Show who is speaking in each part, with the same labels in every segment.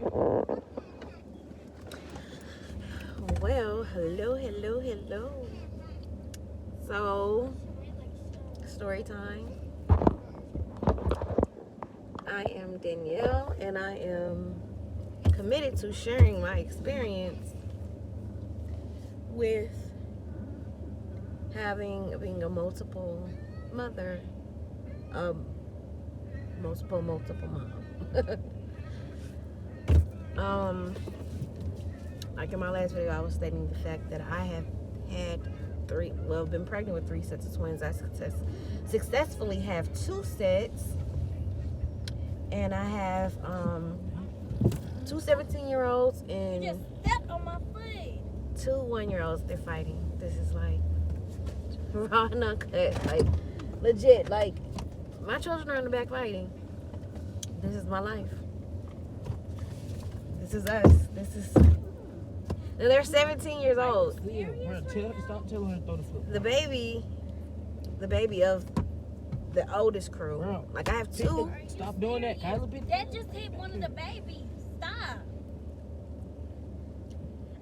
Speaker 1: Well, hello. So, story time. I am Danielle, and I am committed to sharing my experience with being a multiple mother, um, multiple mom. um, like in my last video, I was stating the fact that I have had been pregnant with 3 sets of twins. I successfully have 2 sets, and I have two 17-year-olds and
Speaker 2: You just stepped on my foot.
Speaker 1: 2 1-year-olds. They're fighting. This is like raw and uncut, like legit. Like my children are in the back fighting. This is my life. This is us. And they're 17 years old.
Speaker 3: Stop telling her to throw the football.
Speaker 1: The baby of the oldest crew.
Speaker 3: Bro,
Speaker 1: like I have 2.
Speaker 3: Stop doing that. Kyla,
Speaker 2: That just hit one of the babies. Stop.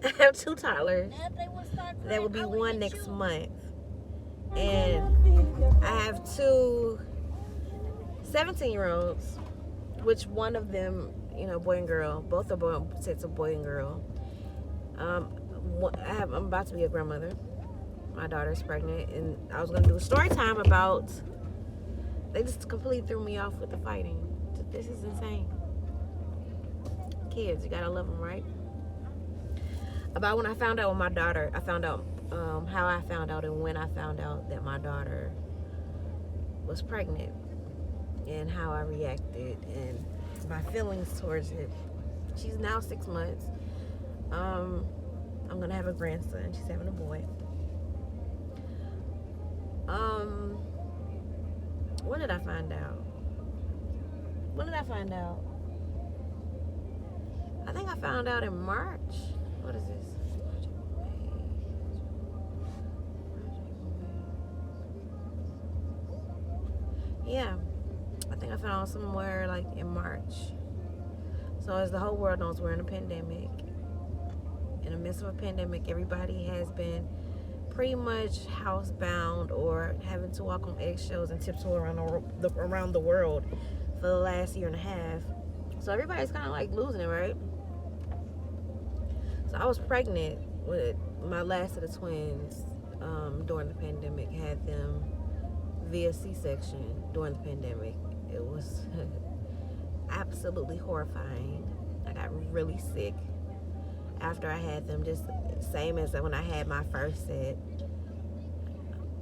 Speaker 1: I have 2 toddlers.
Speaker 2: Now if they would start crying,
Speaker 1: That will be
Speaker 2: I would
Speaker 1: 1
Speaker 2: hit
Speaker 1: next
Speaker 2: you.
Speaker 1: month. And I have 2 17-year-olds, which one of them, boy and girl. Both are sets of boy and girl. I'm about to be a grandmother. My daughter's pregnant, and I was gonna do a story time about. They just completely threw me off with the fighting. This is insane. Kids, you gotta love them, right? About when I found out with my daughter, I found out how I found out and when I found out that my daughter was pregnant, and how I reacted and my feelings towards it. She's now 6 months. I'm gonna have a grandson. She's having a boy. When did I find out? I think I found out in March. What is this? Yeah, I think I found out somewhere like in March. So as the whole world knows, we're in a pandemic. In the midst of a pandemic, everybody has been pretty much housebound or having to walk on eggshells and tiptoe around the world for the last year and a half. So everybody's kind of like losing it, right? So I was pregnant with my last of the twins during the pandemic. Had them via C-section during the pandemic. It was absolutely horrifying. I got really sick after I had them, just same as when I had my first set.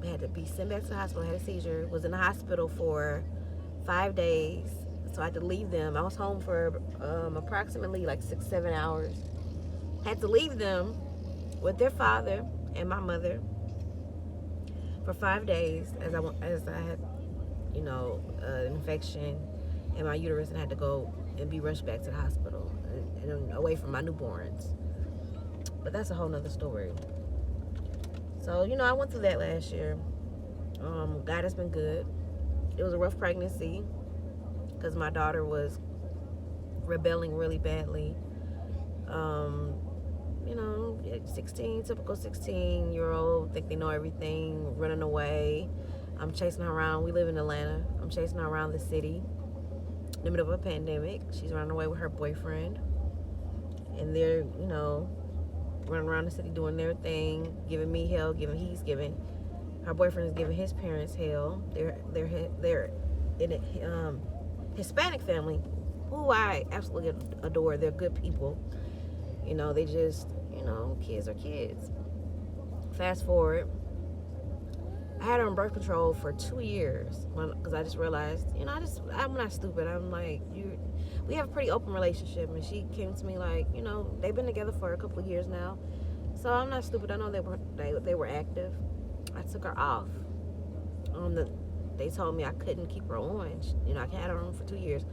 Speaker 1: I had to be sent back to the hospital. I had a seizure. Was in the hospital for 5 days. So I had to leave them. I was home for approximately like 6-7 hours. Had to leave them with their father and my mother for 5 days as I had, an infection in my uterus and had to go and be rushed back to the hospital and away from my newborns. But that's a whole nother story. So, I went through that last year. God has been good. It was a rough pregnancy because my daughter was rebelling really badly. 16, typical 16-year-old, think they know everything, running away. I'm chasing her around. We live in Atlanta. I'm chasing her around the city in the middle of a pandemic. She's running away with her boyfriend. And they're, running around the city doing their thing, giving me hell, her boyfriend is giving his parents hell. They're in a Hispanic family who I absolutely adore. They're good people. They just, kids are kids. Fast forward, I had her on birth control for 2 years because I just realized, I'm not stupid. I'm like, we have a pretty open relationship, and she came to me like, they've been together for a couple of years now, so I'm not stupid. I know they were active. I took her off. They told me I couldn't keep her on. I had her on for 2 years,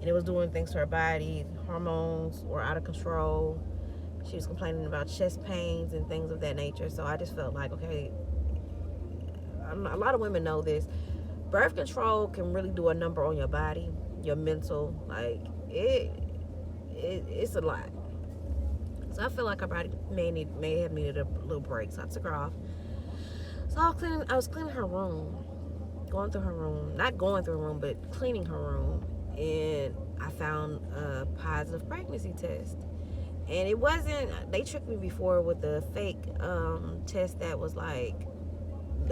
Speaker 1: and it was doing things to her body. Hormones were out of control. She was complaining about chest pains and things of that nature. So I just felt like, okay, a lot of women know this. Birth control can really do a number on your body, your mental. Like, it it's a lot. So I feel like her body may have needed a little break. So I took her off. So I was cleaning her room, going through her room, not going through her room, but cleaning her room, and I found a positive pregnancy test. And it wasn't, they tricked me before with the fake test that was like,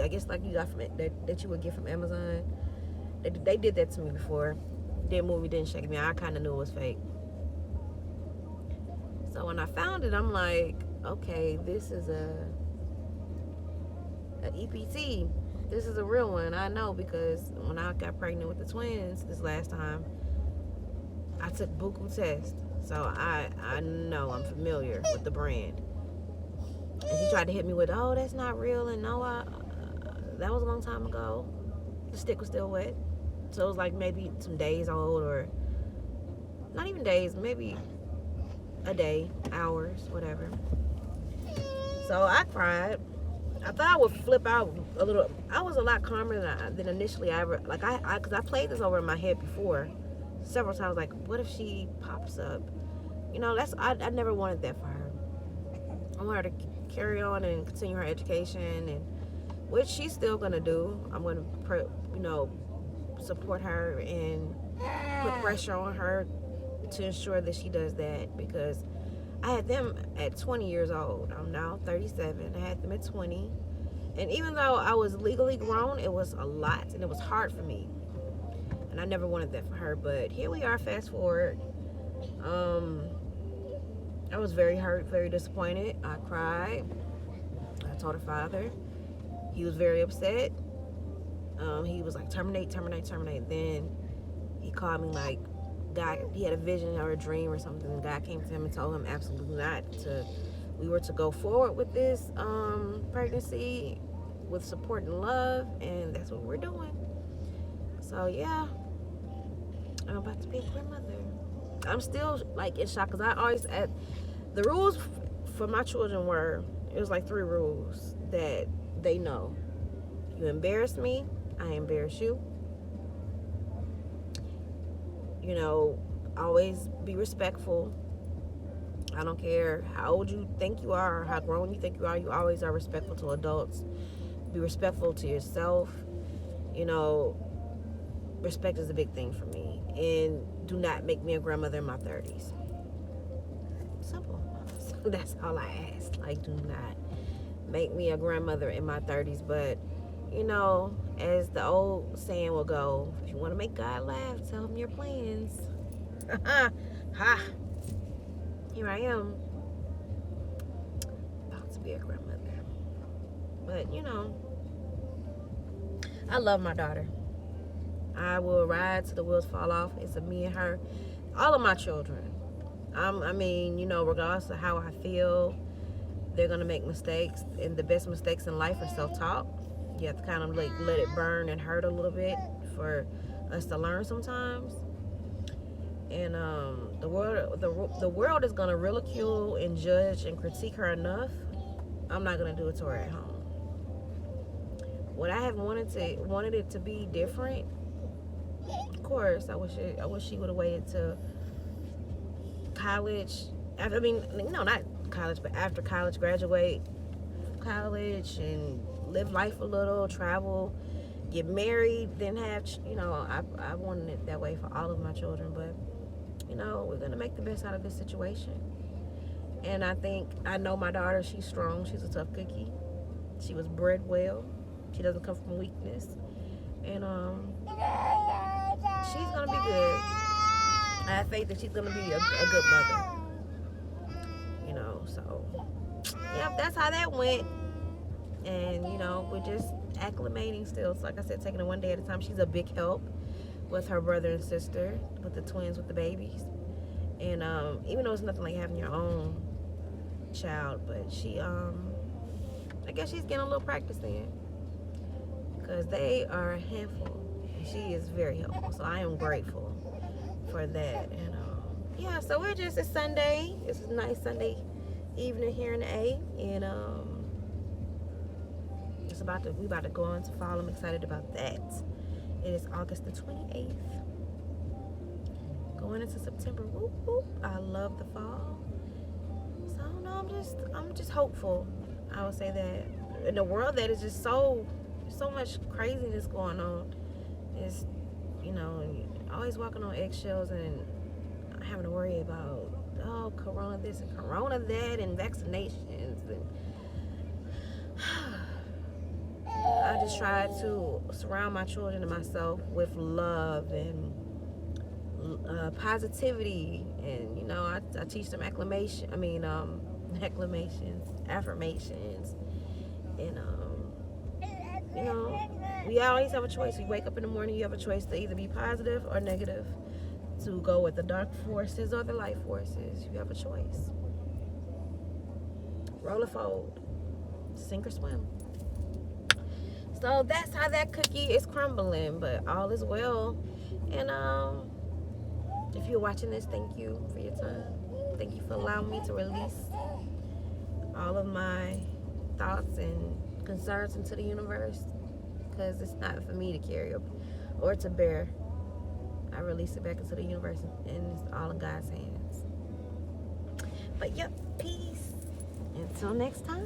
Speaker 1: I guess like you got from that you would get from Amazon. They did that to me before. Didn't move me, didn't shake me. I kind of knew it was fake. So when I found it, I'm like, okay, this is a EPT. This is a real one. I know, because when I got pregnant with the twins this last time, I took Buku test. So I know, I'm familiar with the brand. And she tried to hit me with, oh, that's not real. And no, that was a long time ago. The stick was still wet. So it was like maybe some days old, or not even days, maybe a day, hours, whatever. So I cried. I thought I would flip out a little. I was a lot calmer than initially I ever, like because I played this over in my head before several times, like, what if she pops up? You know, I never wanted that for her. I want her to carry on and continue her education, and which she's still gonna do. I'm gonna support her and put pressure on her to ensure that she does that, because I had them at 20 years old. I'm now 37. I had them at 20. And even though I was legally grown, it was a lot, and it was hard for me. And I never wanted that for her. But here we are, fast forward. I was very hurt, very disappointed. I cried. I told her father. He was very upset. He was like, terminate. Then he called me like, God, he had a vision or a dream or something, and God came to him and told him absolutely not we were to go forward with this pregnancy with support and love, and that's what we're doing. So yeah, I'm about to be a grandmother. I'm still like in shock, because I always the rules for my children it was like 3 rules that they know. You embarrass me, I embarrass you. You know, always be respectful. I don't care how old you think you are or how grown you think you are. You always are respectful to adults. Be respectful to yourself. You know, respect is a big thing for me. And do not make me a grandmother in my 30s. Simple. So that's all I ask. Like, do not make me a grandmother in my 30s. But, you know, as the old saying will go, if you want to make God laugh, tell him your plans. Ha! Here I am, about to be a grandmother. But, you know, I love my daughter. I will ride till the wheels fall off. It's a me and her. All of my children. I mean, you know, regardless of how I feel, they're going to make mistakes. And the best mistakes in life are self-talk. You have to kind of like let it burn and hurt a little bit for us to learn sometimes. And the world is gonna ridicule and judge and critique her enough. I'm not gonna do it to her at home. What I have wanted it to be different. Of course, I wish she would have waited to college. I mean, no, not college, but after college, graduate college and live life a little, travel, get married, then have, you know, I wanted it that way for all of my children. But, you know, we're going to make the best out of this situation. And I know my daughter, she's strong. She's a tough cookie. She was bred well. She doesn't come from weakness. And she's going to be good. I have faith that she's going to be a good mother. You know, so, yep, that's how that went. And, you know, we're just acclimating still. So like I said, taking it one day at a time. She's a big help with her brother and sister, with the twins, with the babies. And even though it's nothing like having your own child, but she, I guess she's getting a little practice in, because they are a handful. And she is very helpful. So I am grateful for that. And yeah, so it's Sunday. It's a nice Sunday evening here in the A. And we about to go into fall. I'm excited about that. It is August the 28th. going into September. Whoop, whoop. I love the fall. So no, I'm just hopeful. I would say that in a world that is just so much craziness going on, it's, you know, always walking on eggshells and having to worry about, oh, corona this and corona that and vaccinations, and I just try to surround my children and myself with love and positivity, and you know, I teach them affirmations, and you know, we always have a choice. We wake up in the morning, you have a choice to either be positive or negative, to go with the dark forces or the light forces. You have a choice. Roll or fold, sink or swim. So that's how that cookie is crumbling, but all is well. And if you're watching this, thank you for your time. Thank you for allowing me to release all of my thoughts and concerns into the universe, because it's not for me to carry or to bear. I release it back into the universe, and it's all in God's hands. But yep, peace. Until next time.